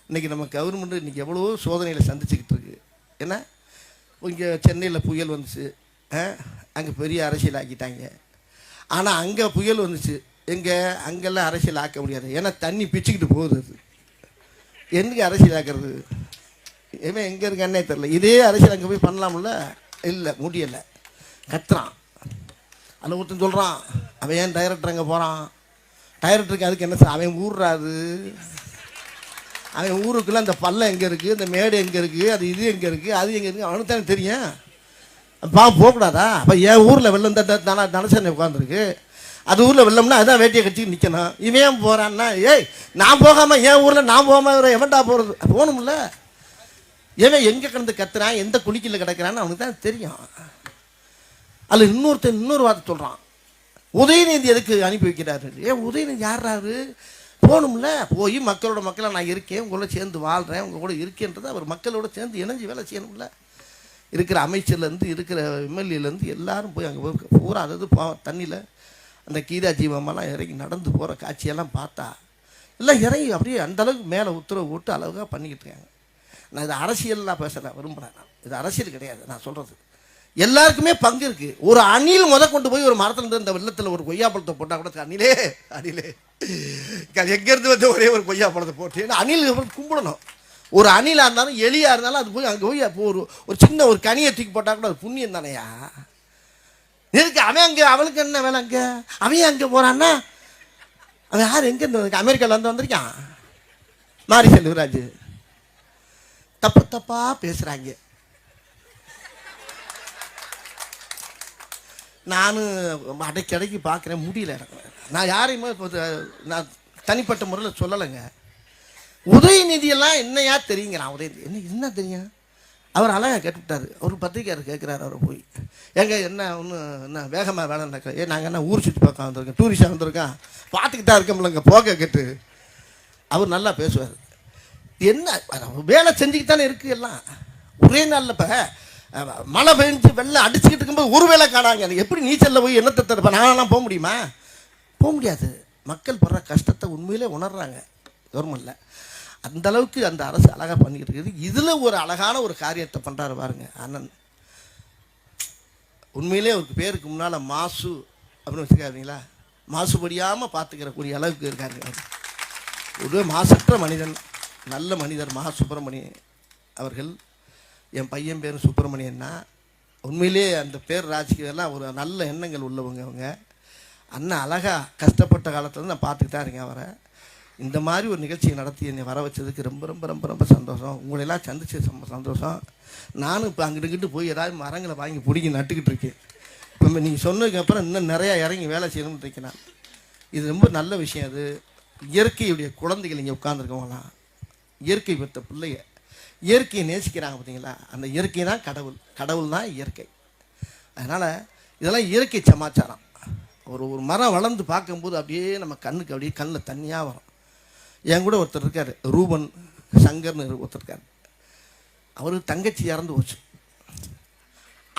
இன்றைக்கி நம்ம கவர்மெண்ட்டு இன்றைக்கி எவ்வளோ சோதனையில் சந்திச்சுக்கிட்டு இருக்கு. ஏன்னா இங்கே சென்னையில் புயல் வந்துச்சு, அங்கே பெரிய அரசியல் ஆக்கிட்டாங்க. ஆனால் அங்கே புயல் வந்துச்சு, எங்கே அங்கெல்லாம் அரசியல் ஆக்க முடியாது. ஏன்னா தண்ணி பிச்சுக்கிட்டு போகுது. அது என்னைக்கு அரசியல் ஆக்கிறது? ஏன் எங்கே இருக்கானே தெரில. இதே அரசியல் அங்கே போய் பண்ணலாம்ல? இல்லை, முடியலை. கத்துறான். அதில் ஒருத்தன் சொல்கிறான், அவன் ஏன் டைரக்டர் அங்கே போகிறான்? டைரக்டருக்கு அதுக்கு என்ன சார்? அவன் ஊர்றாது. அவன் ஊருக்குள்ளே அந்த பள்ளம் எங்கே இருக்குது, இந்த மேடு எங்கே இருக்குது, அது இது எங்கே இருக்குது, அது எங்கே இருக்குது, அவனுக்கு தானே தெரியும். போகக்கூடாதா? அப்போ என் ஊரில் வெள்ளம் தனசேனை உட்காந்துருக்கு, அது ஊரில் வெள்ளம்னா அதுதான் வேட்டியை கட்சிக்கு நிற்கணும். இவன் போகிறான்னா, ஏய் நான் போகாமல் என் ஊரில் நான் போகாமல் எவன்டா போகிறது? போகணும்ல. ஏன் எங்கே கிடந்து கத்துறான், எந்த குளிக்கில் கிடக்கிறான்னு அவனுக்கு தான் தெரியும். அதில் இன்னொரு வார்த்தை சொல்கிறான், உதயநிதி எதுக்கு அனுப்பி வைக்கிறாரு? உதயநிதி யாராரு? போகணும்ல. போய் மக்களோட நான் இருக்கேன், உங்களோட சேர்ந்து வாழ்கிறேன், உங்கள் கூட இருக்கேன்றது அவர் மக்களோட சேர்ந்து இணைஞ்சு வேலை செய்யணும்ல. இருக்கிற அமைச்சர்லேருந்து இருக்கிற எம்எல்ஏலேருந்து எல்லாரும் போய் அங்கே போய் பூரா அதாவது தண்ணியில் அந்த கீதா ஜீவமெல்லாம் இறங்கி நடந்து போகிற காட்சியெல்லாம் பார்த்தா எல்லாம் இறங்கி அப்படியே அந்தளவுக்கு மேலே உத்தரவு போட்டு அளவுக்காக பண்ணிக்கிட்டு இருக்காங்க. நான் இது அரசியல்லாம் பேசலை, விரும்புகிறேன். நான் இது அரசியல் கிடையாது. நான் சொல்கிறது எல்லாருக்குமே பங்கு இருக்குது. ஒரு அணில் கொண்டு போய் ஒரு மரத்துலேருந்து இந்த வெள்ளத்தில் ஒரு கொய்யாப்பழத்தை போட்டால் கூட அணிலே எங்கேருந்து வந்து ஒரே ஒரு கொய்யாப்பழத்தை போட்டு அணில் கும்பிடணும். ஒரு அணிலாக இருந்தாலும் எலியாக இருந்தாலும் அது போய் அங்கே போய் ஒரு சின்ன ஒரு கனியை தூக்கி போட்டால் கூட அது புண்ணியம் தானையா? எதுக்கு அவன் அங்கே? அவளுக்கு என்ன வேலை அங்கே? அவன் அங்கே போகிறான்னா அவன் யார்? எங்கேருந்து அமெரிக்காவில் வந்திருக்கான்? மாரி செல்வராஜ். தப்பாக பேசுகிறாங்க. நானும் அடைக்கடைக்கு பார்க்குறேன், முடியல எனக்கு. நான் யாரையுமே நான் தனிப்பட்ட முறையில் சொல்லலைங்க. உதயநிதியெல்லாம் என்னையா தெரியுங்கிறான். உதயநிதி என்ன தெரியும்? அவர் அழகாக கேட்டுவிட்டார். அவர் பத்திரிக்கையார் கேட்குறாரு அவரை போய், எங்க என்ன ஒன்று என்ன வேகமாக வேலை நடக்கிற? நாங்கள் என்ன ஊர் சுற்றி பார்க்க வந்திருக்கேன், டூரிஸ்டாக வந்திருக்கேன், பார்த்துக்கிட்டா இருக்கோம்லங்க போக கேட்டு. அவர் நல்லா பேசுவார். என்ன வேலை செஞ்சுக்கிட்டு தானே இருக்குது எல்லாம். ஒரே நாளில் இப்போ மழை பெஞ்சு வெள்ளம் அடிச்சுக்கிட்டு இருக்கும்போது ஒரு வேலை காணாங்க. எப்படி நீச்சலில் போய் என்னத்தை தருப்பா? நானெல்லாம் போக முடியுமா? போக முடியாது. மக்கள் படுற கஷ்டத்தை உண்மையிலே உணர்றாங்க கவர்மெண்ட்டில். அந்தளவுக்கு அந்த அரசு அழகாக பண்ணிக்கிட்டு இருக்குது. இதில் ஒரு அழகான ஒரு காரியத்தை பண்ணுறாரு பாருங்க அண்ணன். உண்மையிலே அவருக்கு பேருக்கு முன்னால் மாசு அப்படின்னு வச்சுக்காதீங்களா? மாசுபடியாமல் பார்த்துக்கிறக்கூடிய அளவுக்கு இருக்காரு. ஒரு மாசற்ற மனிதன், நல்ல மனிதர் மகா சுப்பிரமணியன் அவர்கள். என் பையன் பேர் சுப்பிரமணியன்னா. உண்மையிலே அந்த பேர் ராஜ்கீயெல்லாம் ஒரு நல்ல எண்ணங்கள் உள்ளவங்க அவங்க. அண்ணன் அழகாக கஷ்டப்பட்ட காலத்தில் நான் பார்த்துக்கிட்டு தான் இருக்கேன் அவரை. இந்த மாதிரி ஒரு நிகழ்ச்சியை நடத்தி என்னை வர வச்சதுக்கு ரொம்ப ரொம்ப ரொம்ப ரொம்ப சந்தோஷம். உங்களெல்லாம் சந்திச்சு ரொம்ப சந்தோஷம். நானும் இப்போ அங்கிட்டு போய் ஏதாவது மரங்களை வாங்கி பிடிங்கி நட்டுக்கிட்டு இருக்கேன். இப்போ நீங்கள் சொன்னதுக்கப்புறம் இன்னும் நிறையா இறங்கி வேலை செய்யணும்னு இருக்கேன் நான். இது ரொம்ப நல்ல விஷயம். அது இயற்கையுடைய குழந்தைகள் இங்கே உட்காந்துருக்கவங்களாம் இயற்கை பெற்ற பிள்ளைங்க, இயற்கையை நேசிக்கிறாங்க பார்த்தீங்களா? அந்த இயற்கை தான் கடவுள், கடவுள் தான் இயற்கை. அதனால் இதெல்லாம் இயற்கை சமாச்சாரம். ஒரு மரம் வளர்ந்து பார்க்கும்போது அப்படியே நம்ம கண்ணுக்கு அப்படியே கண்ணில் தண்ணியாக வரும். என் கூட ஒருத்தர் இருக்கார், ரூபன் சங்கர்னு ஒருத்தர் இருக்கார். அவருக்கு தங்கச்சி இறந்து போச்சு.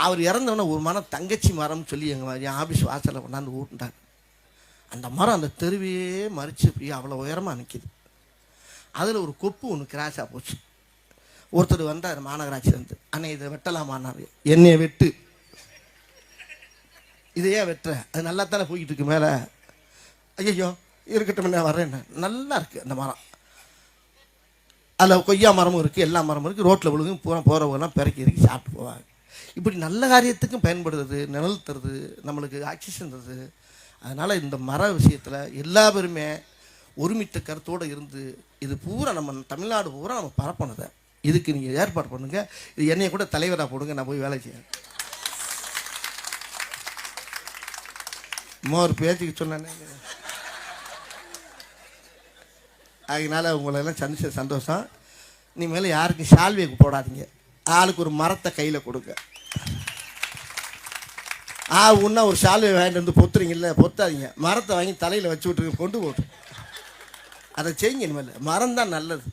அவர் இறந்தவொடனே ஒரு மரம் தங்கச்சி மரம்னு சொல்லி என் ஆஃபீஸ் வாசலில் கொண்டாந்து ஊட்டிட்டார். அந்த மரம் அந்த தெருவையே மறித்து போய் அவ்வளோ உயரமாக நிற்கிது. அதில் ஒரு கொப்பு ஒன்று கிராஸாக போச்சு. ஒருத்தர் வந்தார் மாநகராட்சியிலேருந்து, அண்ணே இதை வெட்டலாமான்னாரு. என்னையை வெட்டு, இதையே வெட்டுற, அது நல்லா தானே போய்கிட்டு இருக்கு மேலே. ஐயோ இருக்கட்டும் நான் வர்றேன். நல்லா இருக்குது அந்த மரம். அதில் கொய்யா மரமும் இருக்குது, எல்லா மரமும் இருக்குது. ரோட்டில் விழுகும் பூரா போகிறவங்கலாம் பிறக்கி இறக்கி சாப்பிட்டு போவாங்க. இப்படி நல்ல காரியத்துக்கும் பயன்படுறது, நிழல் தருது, நம்மளுக்கு ஆக்சிஜன் தருது. அதனால் இந்த மர விஷயத்தில் எல்லா பேருமே ஒருமித்த கருத்தோடு இருந்து இது பூரா நம்ம தமிழ்நாடு பூரா நம்ம பரப்பணுதை. இதுக்கு நீங்கள் ஏற்பாடு பண்ணுங்கள். இது என்னைய கூட தலைவராக போடுங்க, நான் போய் வேலை செய்யறேன். ஒரு பேச்சுக்கு சொன்னேன். அதனால உங்களெல்லாம் சந்திச்ச சந்தோஷம். இனிமேல் யாருக்கும் சால்வைக்கு போடாதீங்க, ஆளுக்கு ஒரு மரத்தை கையில் கொடுங்க. ஒன்றா ஒரு சால்வை வாங்கிட்டு வந்து பொத்துறீங்கல்ல, பொத்தாதீங்க. மரத்தை வாங்கி தலையில் வச்சு விட்டுருங்க, கொண்டு போட்டு அதை செய்யுங்க. இனிமேல் மரம் தான் நல்லது.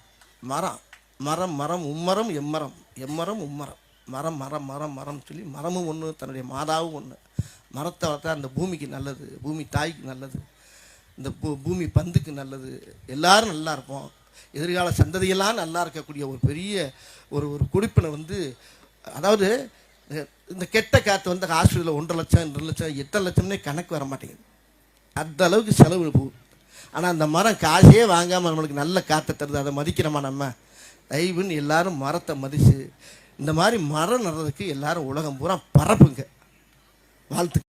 மரம் மரம் மரம் உம்மரம் எம்மரம் எம்மரம் உம்மரம் மரம் மரம் மரம் மரம் சொல்லி மரமும் ஒன்று, தன்னுடைய மாதாவும் ஒன்று. மரத்தை வளர்த்தா அந்த பூமிக்கு நல்லது, பூமி தாய்க்கு நல்லது, இந்த பூமி பந்துக்கு நல்லது. எல்லோரும் நல்லா இருப்போம். எதிர்கால சந்ததியெல்லாம் நல்லா இருக்கக்கூடிய ஒரு பெரிய ஒரு ஒரு குடிப்பினை வந்து, அதாவது இந்த கெட்ட காற்று வந்து ஹாஸ்பிட்டலில் 1.5 லட்சம் 2 லட்சம் 8 லட்சம்னே கணக்கு வர மாட்டேங்குது. அந்த அளவுக்கு செலவு போகுது. ஆனால் அந்த மரம் காசே வாங்காமல் நம்மளுக்கு நல்ல காற்றை தருது. அதை மதிக்கிறோமா நம்ம? தயவுன்னு எல்லாரும் மரத்தை மதித்து இந்த மாதிரி மரம் நடுறதுக்கு எல்லாரும் உலகம் பூரா பரப்புங்க. வாழ்த்து.